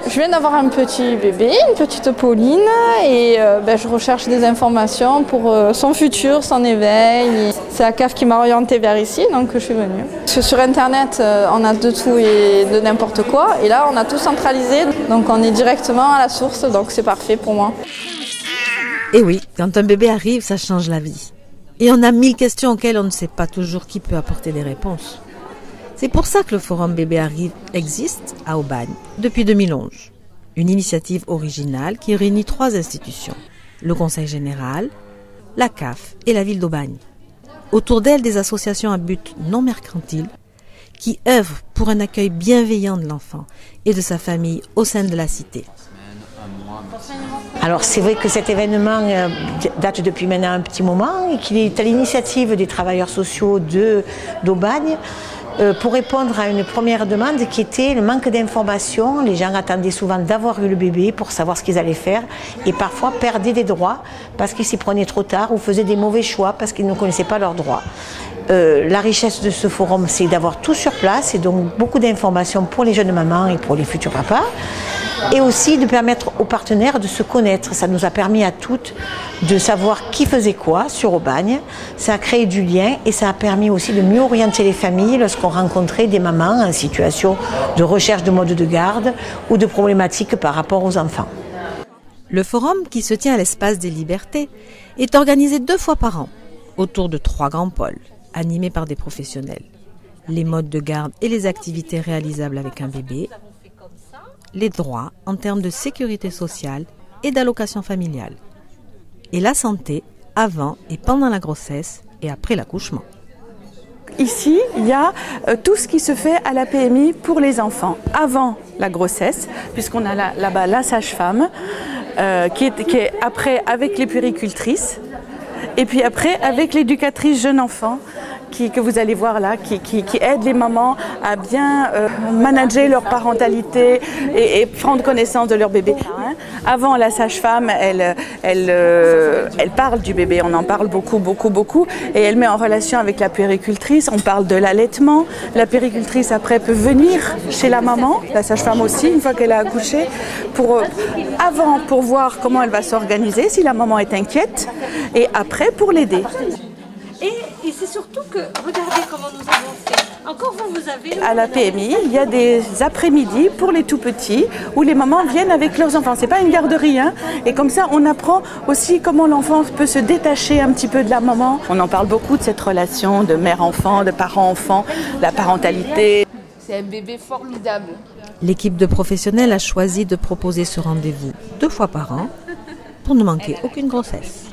Je viens d'avoir un petit bébé, une petite Pauline, et je recherche des informations pour son futur, son éveil. C'est la CAF qui m'a orientée vers ici, donc je suis venue. Sur Internet, on a de tout et de n'importe quoi, et là on a tout centralisé, donc on est directement à la source, donc c'est parfait pour moi. Et oui, quand un bébé arrive, ça change la vie. Et on a 1000 questions auxquelles on ne sait pas toujours qui peut apporter des réponses. C'est pour ça que le Forum Bébé Arrive existe à Aubagne depuis 2011. Une initiative originale qui réunit 3 institutions, le Conseil général, la CAF et la ville d'Aubagne. Autour d'elle, des associations à but non mercantile qui œuvrent pour un accueil bienveillant de l'enfant et de sa famille au sein de la cité. Alors c'est vrai que cet événement date depuis maintenant un petit moment et qu'il est à l'initiative des travailleurs sociaux d'Aubagne pour répondre à une première demande qui était le manque d'informations. Les gens attendaient souvent d'avoir eu le bébé pour savoir ce qu'ils allaient faire et parfois perdaient des droits parce qu'ils s'y prenaient trop tard ou faisaient des mauvais choix parce qu'ils ne connaissaient pas leurs droits. La richesse de ce forum, c'est d'avoir tout sur place et donc beaucoup d'informations pour les jeunes mamans et pour les futurs papas. Et aussi de permettre aux partenaires de se connaître. Ça nous a permis à toutes de savoir qui faisait quoi sur Aubagne. Ça a créé du lien et ça a permis aussi de mieux orienter les familles lorsqu'on rencontrait des mamans en situation de recherche de mode de garde ou de problématiques par rapport aux enfants. Le forum, qui se tient à l'espace des Libertés, est organisé 2 fois par an, autour de 3 grands pôles, animés par des professionnels. Les modes de garde et les activités réalisables avec un bébé, les droits en termes de sécurité sociale et d'allocation familiale, et la santé avant et pendant la grossesse et après l'accouchement. Ici, il y a tout ce qui se fait à la PMI pour les enfants avant la grossesse, puisqu'on a là-bas la sage-femme qui est après avec les puéricultrices et puis après avec l'éducatrice jeune enfant que vous allez voir là, qui aide les mamans à bien manager leur parentalité et prendre connaissance de leur bébé. Avant, la sage-femme, elle parle du bébé, on en parle beaucoup, et elle met en relation avec la puéricultrice, on parle de l'allaitement. La puéricultrice, après, peut venir chez la maman, la sage-femme aussi, une fois qu'elle a accouché, pour voir comment elle va s'organiser, si la maman est inquiète, et après, pour l'aider. Et c'est surtout que, regardez comment nous avons fait. Encore vous avez... À la PMI, il y a des après-midi pour les tout-petits où les mamans viennent avec leurs enfants. C'est pas une garderie, hein. Et comme ça, on apprend aussi comment l'enfant peut se détacher un petit peu de la maman. On en parle beaucoup de cette relation de mère-enfant, de parent-enfant, la parentalité. C'est un bébé formidable. L'équipe de professionnels a choisi de proposer ce rendez-vous 2 fois par an pour ne manquer aucune grossesse.